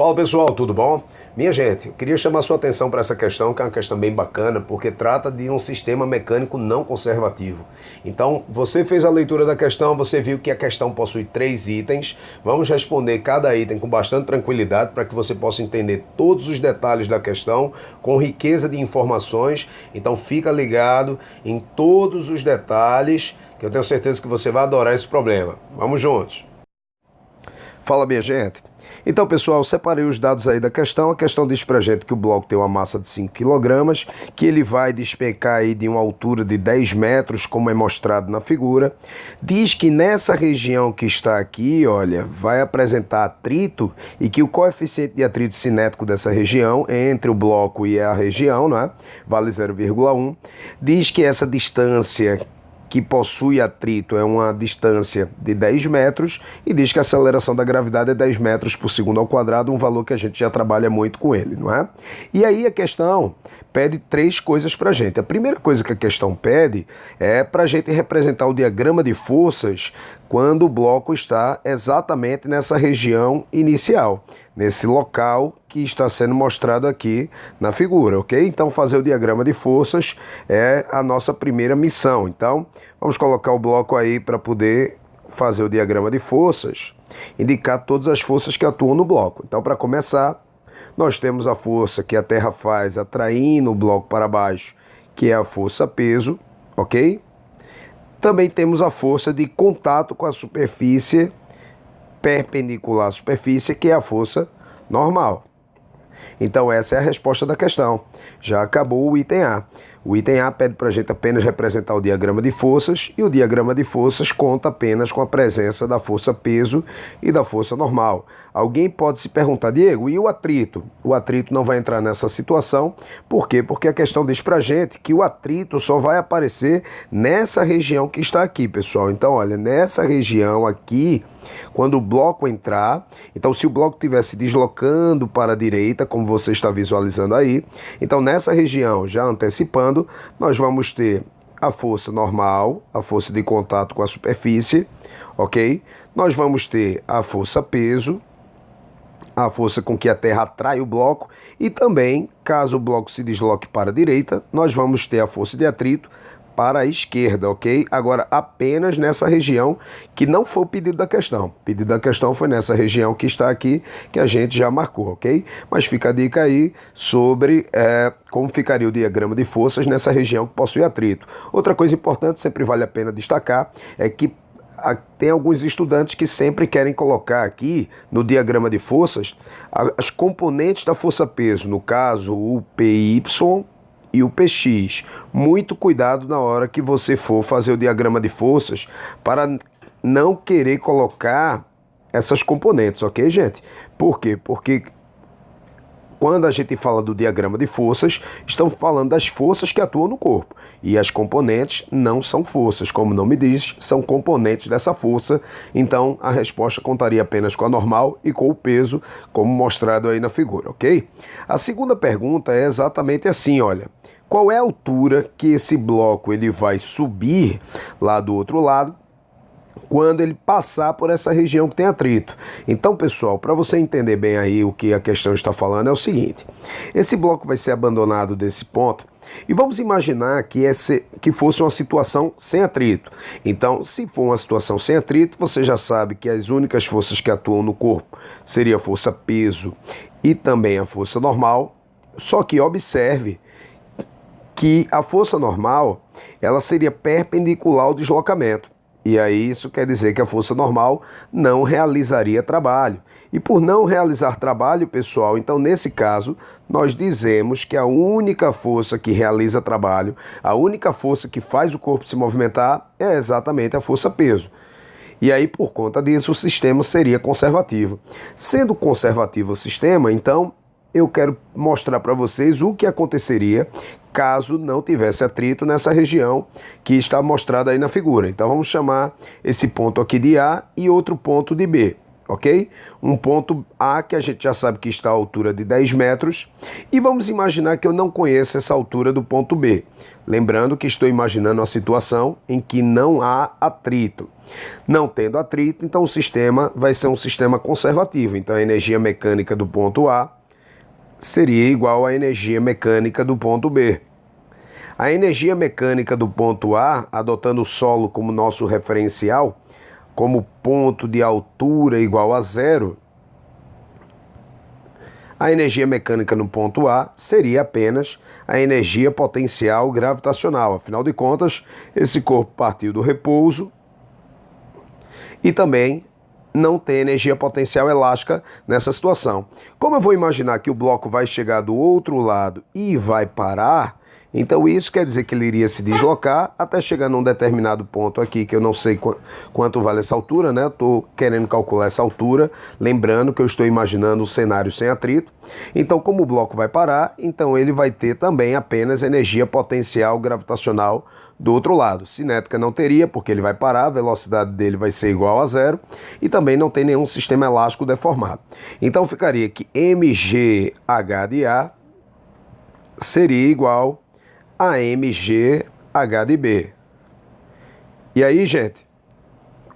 Fala pessoal, tudo bom? Minha gente, eu queria chamar sua atenção para essa questão, que é uma questão bem bacana, porque trata de um sistema mecânico não conservativo. Então, você fez a leitura da questão, você viu que a questão possui 3 itens. Vamos responder cada item com bastante tranquilidade para que você possa entender todos os detalhes da questão, com riqueza de informações. Então, fica ligado em todos os detalhes, que eu tenho certeza que você vai adorar esse problema. Vamos juntos! Fala, minha gente. Então, pessoal, separei os dados aí da questão. A questão diz pra gente que o bloco tem uma massa de 5 kg, que ele vai despencar aí de uma altura de 10 metros, como é mostrado na figura. Diz que nessa região que está aqui, olha, vai apresentar atrito e que o coeficiente de atrito cinético dessa região, entre o bloco e a região, né, vale 0,1. Diz que essa distância que possui atrito é uma distância de 10 metros e diz que a aceleração da gravidade é 10 metros por segundo ao quadrado, um valor que a gente já trabalha muito com ele, não é? E aí a questão pede 3 coisas para a gente. A primeira coisa que a questão pede é para a gente representar o diagrama de forças quando o bloco está exatamente nessa região inicial, nesse local que está sendo mostrado aqui na figura, ok? Então, fazer o diagrama de forças é a nossa primeira missão. Então, vamos colocar o bloco aí para poder fazer o diagrama de forças, indicar todas as forças que atuam no bloco. Então, para começar, nós temos a força que a Terra faz atraindo o bloco para baixo, que é a força peso, ok? Também temos a força de contato com a superfície perpendicular à superfície, que é a força normal. Então essa é a resposta da questão. Já acabou o item A. O item A pede para a gente apenas representar o diagrama de forças, e o diagrama de forças conta apenas com a presença da força peso e da força normal. Alguém pode se perguntar, Diego, e o atrito? O atrito não vai entrar nessa situação. Por quê? Porque a questão diz para a gente que o atrito só vai aparecer nessa região que está aqui, pessoal. Então, olha, nessa região aqui, quando o bloco entrar, então se o bloco estiver se deslocando para a direita, como você está visualizando aí, então nessa região, já antecipando, nós vamos ter a força normal, a força de contato com a superfície, ok? Nós vamos ter a força peso, a força com que a Terra atrai o bloco, e também, caso o bloco se desloque para a direita, nós vamos ter a força de atrito para a esquerda, ok? Agora, apenas nessa região que não foi o pedido da questão. O pedido da questão foi nessa região que está aqui, que a gente já marcou, ok? Mas fica a dica aí sobre como ficaria o diagrama de forças nessa região que possui atrito. Outra coisa importante, sempre vale a pena destacar, é que tem alguns estudantes que sempre querem colocar aqui no diagrama de forças as componentes da força-peso, no caso o PY e o PX. Muito cuidado na hora que você for fazer o diagrama de forças para não querer colocar essas componentes, ok, gente? Por quê? Porque quando a gente fala do diagrama de forças, estamos falando das forças que atuam no corpo. E as componentes não são forças, como o nome diz, são componentes dessa força. Então, a resposta contaria apenas com a normal e com o peso, como mostrado aí na figura, ok? A segunda pergunta é exatamente assim, olha. Qual é a altura que esse bloco ele vai subir lá do outro lado quando ele passar por essa região que tem atrito? Então, pessoal, para você entender bem aí o que a questão está falando, é o seguinte: esse bloco vai ser abandonado desse ponto, e vamos imaginar que fosse uma situação sem atrito. Então, se for uma situação sem atrito, você já sabe que as únicas forças que atuam no corpo seria a força peso e também a força normal. Só que observe que a força normal, ela seria perpendicular ao deslocamento. E aí isso quer dizer que a força normal não realizaria trabalho. E por não realizar trabalho, pessoal, então nesse caso, nós dizemos que a única força que realiza trabalho, a única força que faz o corpo se movimentar é exatamente a força peso. E aí, por conta disso, o sistema seria conservativo. Sendo conservativo o sistema, então eu quero mostrar para vocês o que aconteceria caso não tivesse atrito nessa região que está mostrada aí na figura. Então vamos chamar esse ponto aqui de A e outro ponto de B, ok? Um ponto A que a gente já sabe que está à altura de 10 metros e vamos imaginar que eu não conheço essa altura do ponto B. Lembrando que estou imaginando uma situação em que não há atrito. Não tendo atrito, então o sistema vai ser um sistema conservativo. Então a energia mecânica do ponto A seria igual à energia mecânica do ponto B. A energia mecânica do ponto A, adotando o solo como nosso referencial, como ponto de altura igual a zero, a energia mecânica no ponto A seria apenas a energia potencial gravitacional. Afinal de contas, esse corpo partiu do repouso e também não tem energia potencial elástica nessa situação. Como eu vou imaginar que o bloco vai chegar do outro lado e vai parar, então isso quer dizer que ele iria se deslocar até chegar num determinado ponto aqui, que eu não sei quanto vale essa altura, né? Eu estou querendo calcular essa altura, lembrando que eu estou imaginando um cenário sem atrito. Então, como o bloco vai parar, então ele vai ter também apenas energia potencial gravitacional do outro lado. Cinética não teria, porque ele vai parar, a velocidade dele vai ser igual a zero e também não tem nenhum sistema elástico deformado. Então ficaria que mgh de A seria igual a mgh de B. E aí, gente,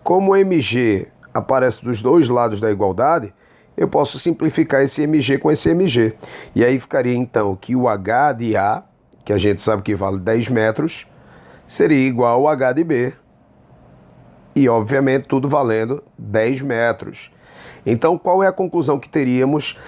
como mg aparece dos dois lados da igualdade, eu posso simplificar esse mg com esse mg. E aí ficaria então que o h de A, que a gente sabe que vale 10 metros, seria igual ao h de B. E, obviamente, tudo valendo 10 metros. Então, qual é a conclusão que teríamos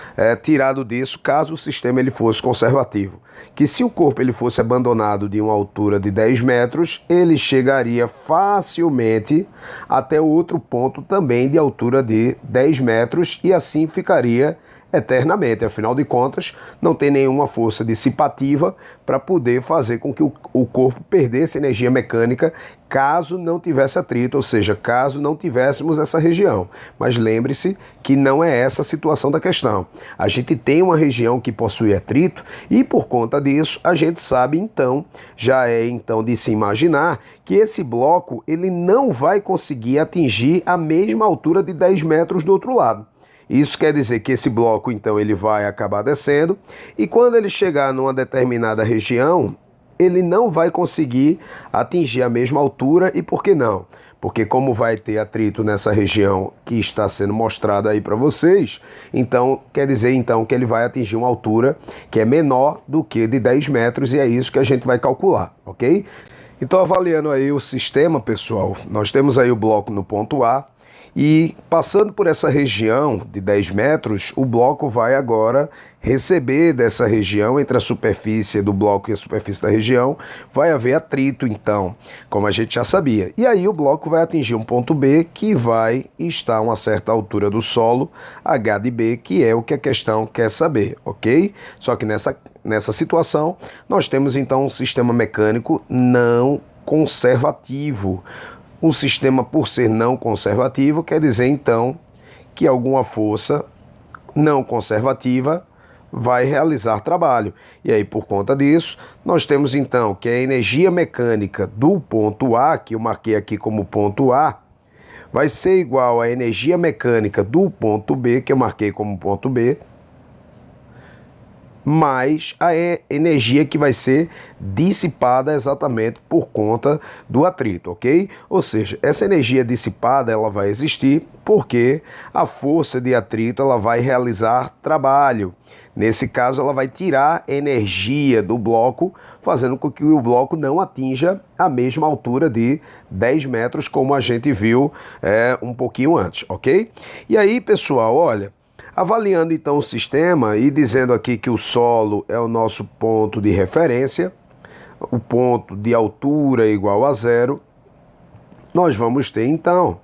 tirado disso caso o sistema ele fosse conservativo? Que se o corpo ele fosse abandonado de uma altura de 10 metros, ele chegaria facilmente até outro ponto também de altura de 10 metros e assim ficaria eternamente. Afinal de contas, não tem nenhuma força dissipativa para poder fazer com que o corpo perdesse energia mecânica caso não tivesse atrito, ou seja, caso não tivéssemos essa região. Mas lembre-se que não é essa a situação da questão. A gente tem uma região que possui atrito e por conta disso a gente sabe então, já é então de se imaginar que esse bloco ele não vai conseguir atingir a mesma altura de 10 metros do outro lado. Isso quer dizer que esse bloco, então, ele vai acabar descendo e quando ele chegar numa determinada região, ele não vai conseguir atingir a mesma altura. E por que não? Porque como vai ter atrito nessa região que está sendo mostrada aí para vocês, então quer dizer então que ele vai atingir uma altura que é menor do que de 10 metros e é isso que a gente vai calcular, ok? Então, avaliando aí o sistema, pessoal, nós temos aí o bloco no ponto A, e passando por essa região de 10 metros, o bloco vai agora receber dessa região, entre a superfície do bloco e a superfície da região, vai haver atrito então, como a gente já sabia. E aí o bloco vai atingir um ponto B que vai estar a uma certa altura do solo, H de B, que é o que a questão quer saber, ok? Só que nessa situação, nós temos então um sistema mecânico não conservativo. Um sistema, por ser não conservativo, quer dizer, então, que alguma força não conservativa vai realizar trabalho. E aí, por conta disso, nós temos, então, que a energia mecânica do ponto A, que eu marquei aqui como ponto A, vai ser igual à energia mecânica do ponto B, que eu marquei como ponto B, mais a energia que vai ser dissipada exatamente por conta do atrito, ok? Ou seja, essa energia dissipada ela vai existir porque a força de atrito ela vai realizar trabalho. Nesse caso, ela vai tirar energia do bloco, fazendo com que o bloco não atinja a mesma altura de 10 metros, como a gente viu um pouquinho antes, ok? E aí, pessoal, olha, avaliando então o sistema e dizendo aqui que o solo é o nosso ponto de referência, o ponto de altura igual a zero, nós vamos ter então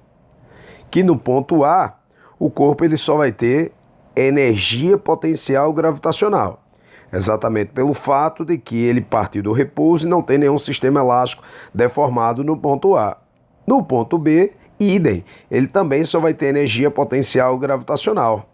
que no ponto A, o corpo ele só vai ter energia potencial gravitacional, exatamente pelo fato de que ele partiu do repouso e não tem nenhum sistema elástico deformado no ponto A. No ponto B, idem, ele também só vai ter energia potencial gravitacional,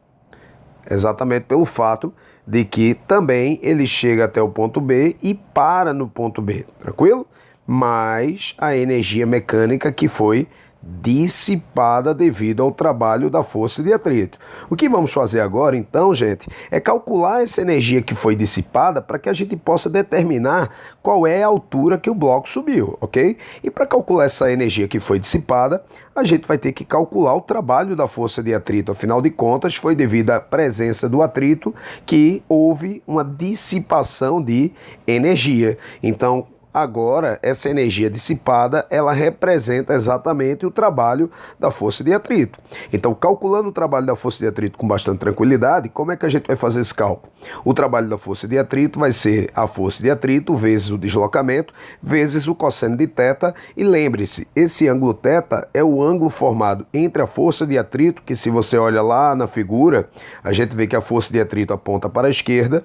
exatamente pelo fato de que também ele chega até o ponto B e para no ponto B, tranquilo? Mas a energia mecânica que foi dissipada devido ao trabalho da força de atrito. O que vamos fazer agora, então, gente, é calcular essa energia que foi dissipada para que a gente possa determinar qual é a altura que o bloco subiu, ok? E para calcular essa energia que foi dissipada, a gente vai ter que calcular o trabalho da força de atrito. Afinal de contas, foi devido à presença do atrito que houve uma dissipação de energia. Então, agora, essa energia dissipada, ela representa exatamente o trabalho da força de atrito. Então, calculando o trabalho da força de atrito com bastante tranquilidade, como é que a gente vai fazer esse cálculo? O trabalho da força de atrito vai ser a força de atrito vezes o deslocamento, vezes o cosseno de θ. E lembre-se, esse ângulo θ é o ângulo formado entre a força de atrito, que se você olha lá na figura, a gente vê que a força de atrito aponta para a esquerda,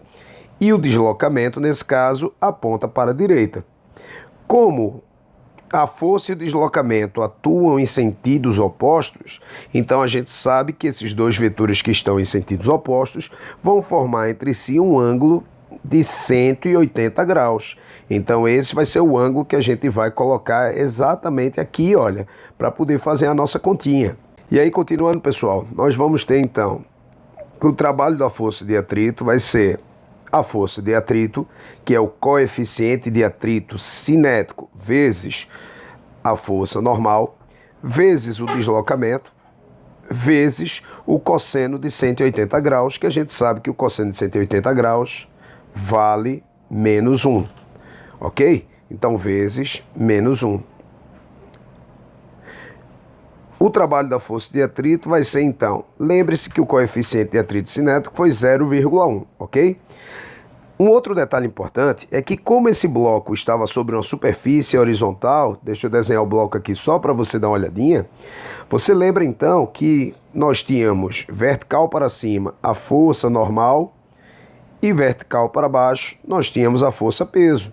e o deslocamento, nesse caso, aponta para a direita. Como a força e o deslocamento atuam em sentidos opostos, então a gente sabe que esses dois vetores que estão em sentidos opostos vão formar entre si um ângulo de 180 graus. Então esse vai ser o ângulo que a gente vai colocar exatamente aqui, olha, para poder fazer a nossa continha. E aí, continuando, pessoal, nós vamos ter então que o trabalho da força de atrito vai ser a força de atrito, que é o coeficiente de atrito cinético, vezes a força normal, vezes o deslocamento, vezes o cosseno de 180 graus, que a gente sabe que o cosseno de 180 graus vale menos 1, ok? Então, vezes menos 1. O trabalho da força de atrito vai ser, então, lembre-se que o coeficiente de atrito cinético foi 0,1, ok? Um outro detalhe importante é que, como esse bloco estava sobre uma superfície horizontal, deixa eu desenhar o bloco aqui só para você dar uma olhadinha, você lembra então que nós tínhamos vertical para cima a força normal e vertical para baixo nós tínhamos a força peso.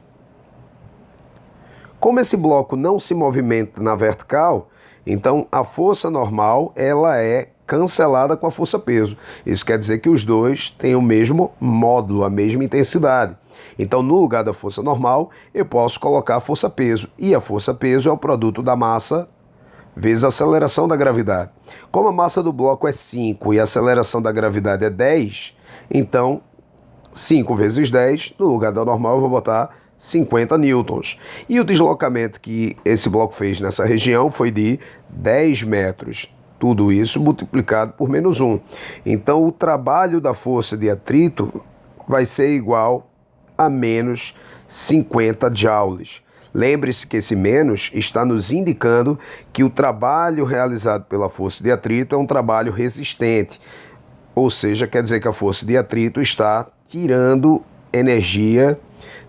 Como esse bloco não se movimenta na vertical, então a força normal ela é cancelada com a força peso. Isso quer dizer que os dois têm o mesmo módulo, a mesma intensidade. Então, no lugar da força normal, eu posso colocar a força peso. E a força peso é o produto da massa vezes a aceleração da gravidade. Como a massa do bloco é 5 e a aceleração da gravidade é 10, então 5 vezes 10, no lugar da normal eu vou botar 50 newtons. E o deslocamento que esse bloco fez nessa região foi de 10 metros. Tudo isso multiplicado por menos 1. Então, o trabalho da força de atrito vai ser igual a menos 50 joules. Lembre-se que esse menos está nos indicando que o trabalho realizado pela força de atrito é um trabalho resistente. Ou seja, quer dizer que a força de atrito está tirando energia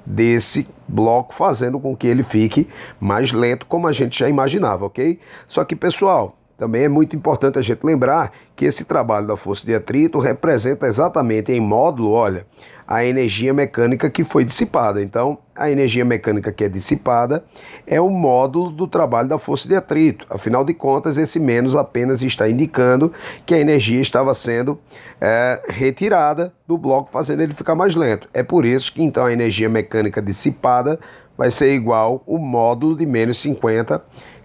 desse bloco, fazendo com que ele fique mais lento, como a gente já imaginava, ok? Só que, pessoal, também é muito importante a gente lembrar que esse trabalho da força de atrito representa exatamente em módulo, olha, a energia mecânica que foi dissipada. Então, a energia mecânica que é dissipada é o módulo do trabalho da força de atrito. Afinal de contas, esse menos apenas está indicando que a energia estava sendo retirada do bloco, fazendo ele ficar mais lento. É por isso que, então, a energia mecânica dissipada vai ser igual ao módulo de menos 50.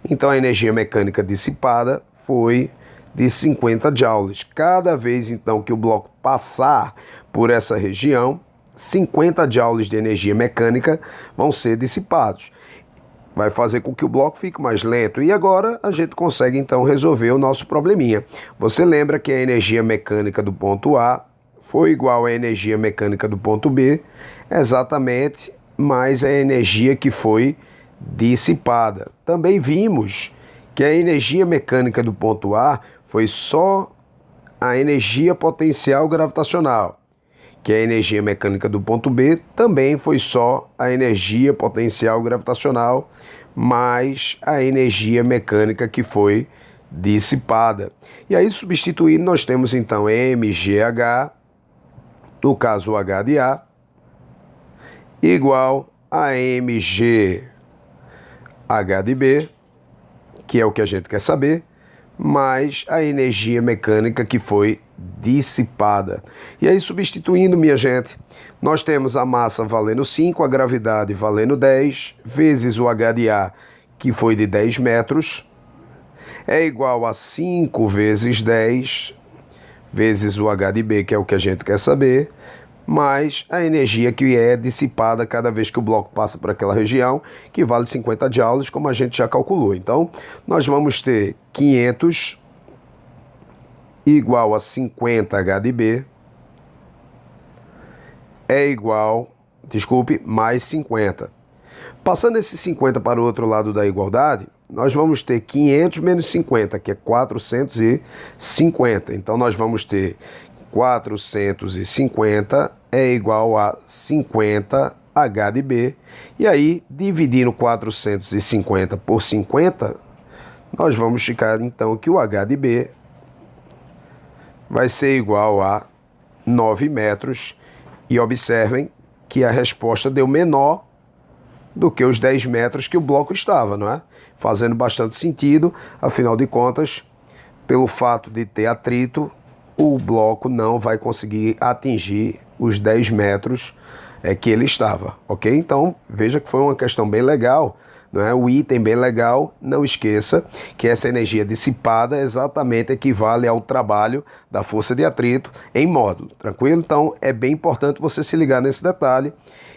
Então, a energia mecânica dissipada foi de 50 joules. Cada vez, então, que o bloco passar por essa região, 50 joules de energia mecânica vão ser dissipados. Vai fazer com que o bloco fique mais lento. E agora a gente consegue, então, resolver o nosso probleminha. Você lembra que a energia mecânica do ponto A foi igual à energia mecânica do ponto B, exatamente, mais a energia que foi dissipada. Também vimos que a energia mecânica do ponto A foi só a energia potencial gravitacional, que a energia mecânica do ponto B também foi só a energia potencial gravitacional mais a energia mecânica que foi dissipada. E aí, substituindo, nós temos então mgh, no caso o H de A, igual a mg H de B, que é o que a gente quer saber, mais a energia mecânica que foi dissipada. E aí, substituindo, minha gente, nós temos a massa valendo 5, a gravidade valendo 10, vezes o H de A, que foi de 10 metros. é igual a 5 vezes 10 vezes o H de B, que é o que a gente quer saber, mais a energia que é dissipada cada vez que o bloco passa por aquela região, que vale 50 joules, como a gente já calculou. Então, nós vamos ter 500 igual a 50 H de B é igual, mais 50. Passando esse 50 para o outro lado da igualdade, nós vamos ter 500 menos 50, que é 450. Então, nós vamos ter 450 é igual a 50 H de B. E aí, dividindo 450 por 50, nós vamos ficar, então, que o H de B vai ser igual a 9 metros. E observem que a resposta deu menor do que os 10 metros que o bloco estava, não é? Fazendo bastante sentido, afinal de contas, pelo fato de ter atrito, o bloco não vai conseguir atingir os 10 metros que ele estava, ok? Então, veja que foi uma questão bem legal, não é? O item bem legal, não esqueça que essa energia dissipada exatamente equivale ao trabalho da força de atrito em módulo, tranquilo? Então, é bem importante você se ligar nesse detalhe.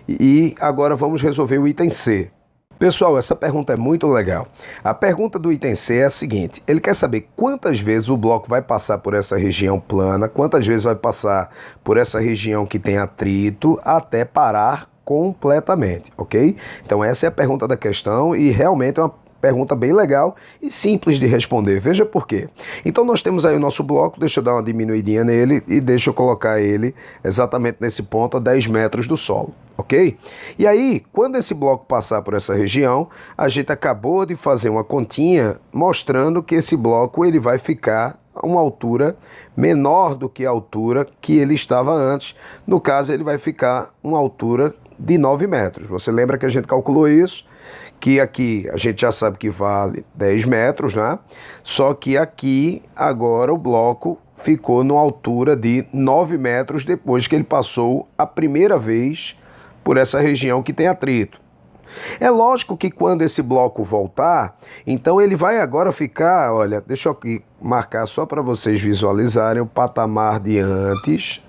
E agora vamos resolver o item C. Pessoal, essa pergunta é muito legal. A pergunta do item C é a seguinte: ele quer saber quantas vezes o bloco vai passar por essa região plana, quantas vezes vai passar por essa região que tem atrito até parar completamente, ok? Então essa é a pergunta da questão e realmente é uma pergunta bem legal e simples de responder. Veja por quê. Então nós temos aí o nosso bloco, deixa eu dar uma diminuidinha nele e deixa eu colocar ele exatamente nesse ponto a 10 metros do solo, ok? E aí, quando esse bloco passar por essa região, a gente acabou de fazer uma continha mostrando que esse bloco ele vai ficar a uma altura menor do que a altura que ele estava antes. No caso, ele vai ficar uma altura de 9 metros. Você lembra que a gente calculou isso? Que aqui a gente já sabe que vale 10 metros, né? Só que aqui, agora, o bloco ficou numa altura de 9 metros depois que ele passou a primeira vez por essa região que tem atrito. É lógico que quando esse bloco voltar, então ele vai agora ficar, olha, deixa eu aqui marcar só para vocês visualizarem o patamar de antes.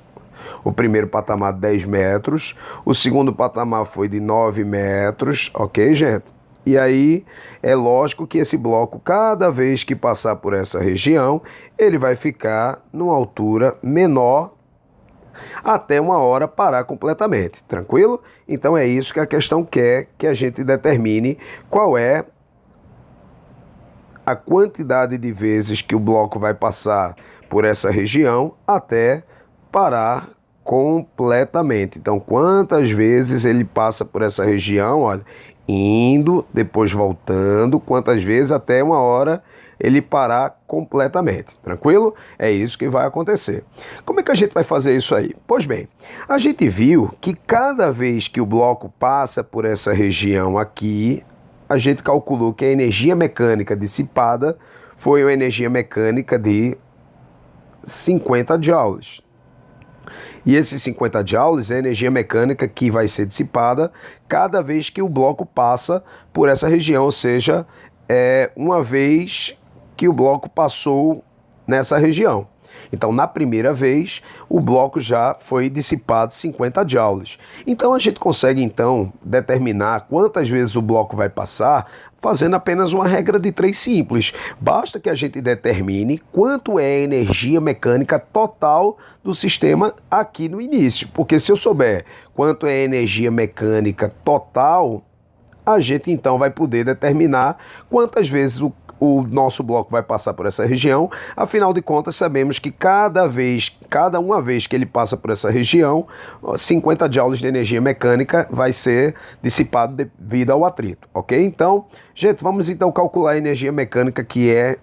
O primeiro patamar de 10 metros, o segundo patamar foi de 9 metros, ok, gente? E aí, é lógico que esse bloco, cada vez que passar por essa região, ele vai ficar numa altura menor até uma hora parar completamente, tranquilo? Então é isso que a questão quer que a gente determine qual é a quantidade de vezes que o bloco vai passar por essa região até parar completamente. Então, quantas vezes ele passa por essa região, olha, indo, depois voltando, quantas vezes até uma hora ele parar completamente, tranquilo? É isso que vai acontecer. Como é que a gente vai fazer isso aí? Pois bem, a gente viu que cada vez que o bloco passa por essa região aqui, a gente calculou que a energia mecânica dissipada foi uma energia mecânica de 50 joules. E esses 50 joules é a energia mecânica que vai ser dissipada cada vez que o bloco passa por essa região, ou seja, uma vez que o bloco passou nessa região. Então, na primeira vez, o bloco já foi dissipado 50 joules. Então, a gente consegue, então, determinar quantas vezes o bloco vai passar fazendo apenas uma regra de 3 simples. Basta que a gente determine quanto é a energia mecânica total do sistema aqui no início. Porque se eu souber quanto é a energia mecânica total, a gente, então, vai poder determinar quantas vezes o nosso bloco vai passar por essa região. Afinal de contas, sabemos que cada uma vez que ele passa por essa região, 50 joules de energia mecânica vai ser dissipado devido ao atrito, ok? Então, gente, vamos então calcular a energia mecânica que é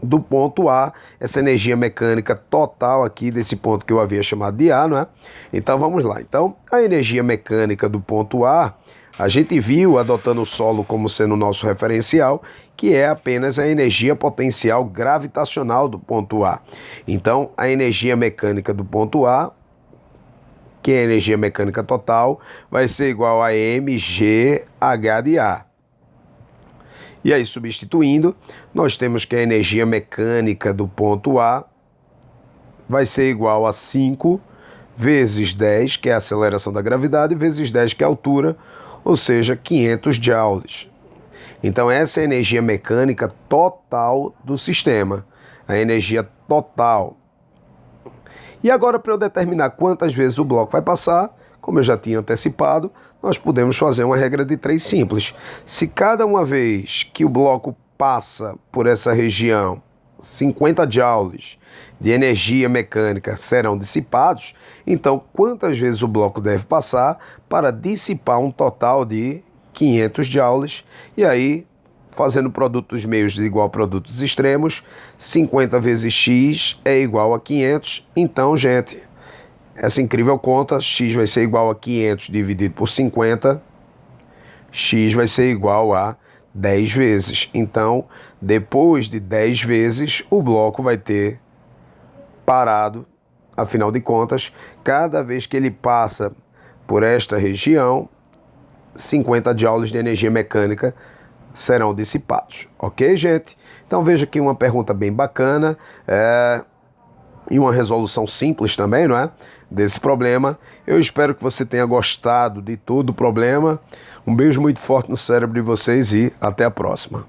do ponto A, essa energia mecânica total aqui desse ponto que eu havia chamado de A, não é? Então, vamos lá. Então, a energia mecânica do ponto A, a gente viu, adotando o solo como sendo o nosso referencial, que é apenas a energia potencial gravitacional do ponto A. Então, a energia mecânica do ponto A, que é a energia mecânica total, vai ser igual a mgh de A. E aí, substituindo, nós temos que a energia mecânica do ponto A vai ser igual a 5 vezes 10, que é a aceleração da gravidade, vezes 10, que é a altura, ou seja, 500 joules. Então, essa é a energia mecânica total do sistema, a energia total. E agora, para eu determinar quantas vezes o bloco vai passar, como eu já tinha antecipado, nós podemos fazer uma regra de 3 simples. Se cada uma vez que o bloco passa por essa região, 50 joules de energia mecânica serão dissipados, então quantas vezes o bloco deve passar para dissipar um total de 500 joules? E aí, fazendo produto dos meios igual a produtos extremos, 50 vezes x é igual a 500. Então, gente, essa incrível conta, x vai ser igual a 500 dividido por 50, x vai ser igual a 10 vezes. Então, depois de 10 vezes, o bloco vai ter parado. Afinal de contas, cada vez que ele passa por esta região, 50 joules de energia mecânica serão dissipados. Ok, gente? Então, veja aqui uma pergunta bem bacana e uma resolução simples também, não é? Desse problema. Eu espero que você tenha gostado de todo o problema. Um beijo muito forte no cérebro de vocês e até a próxima.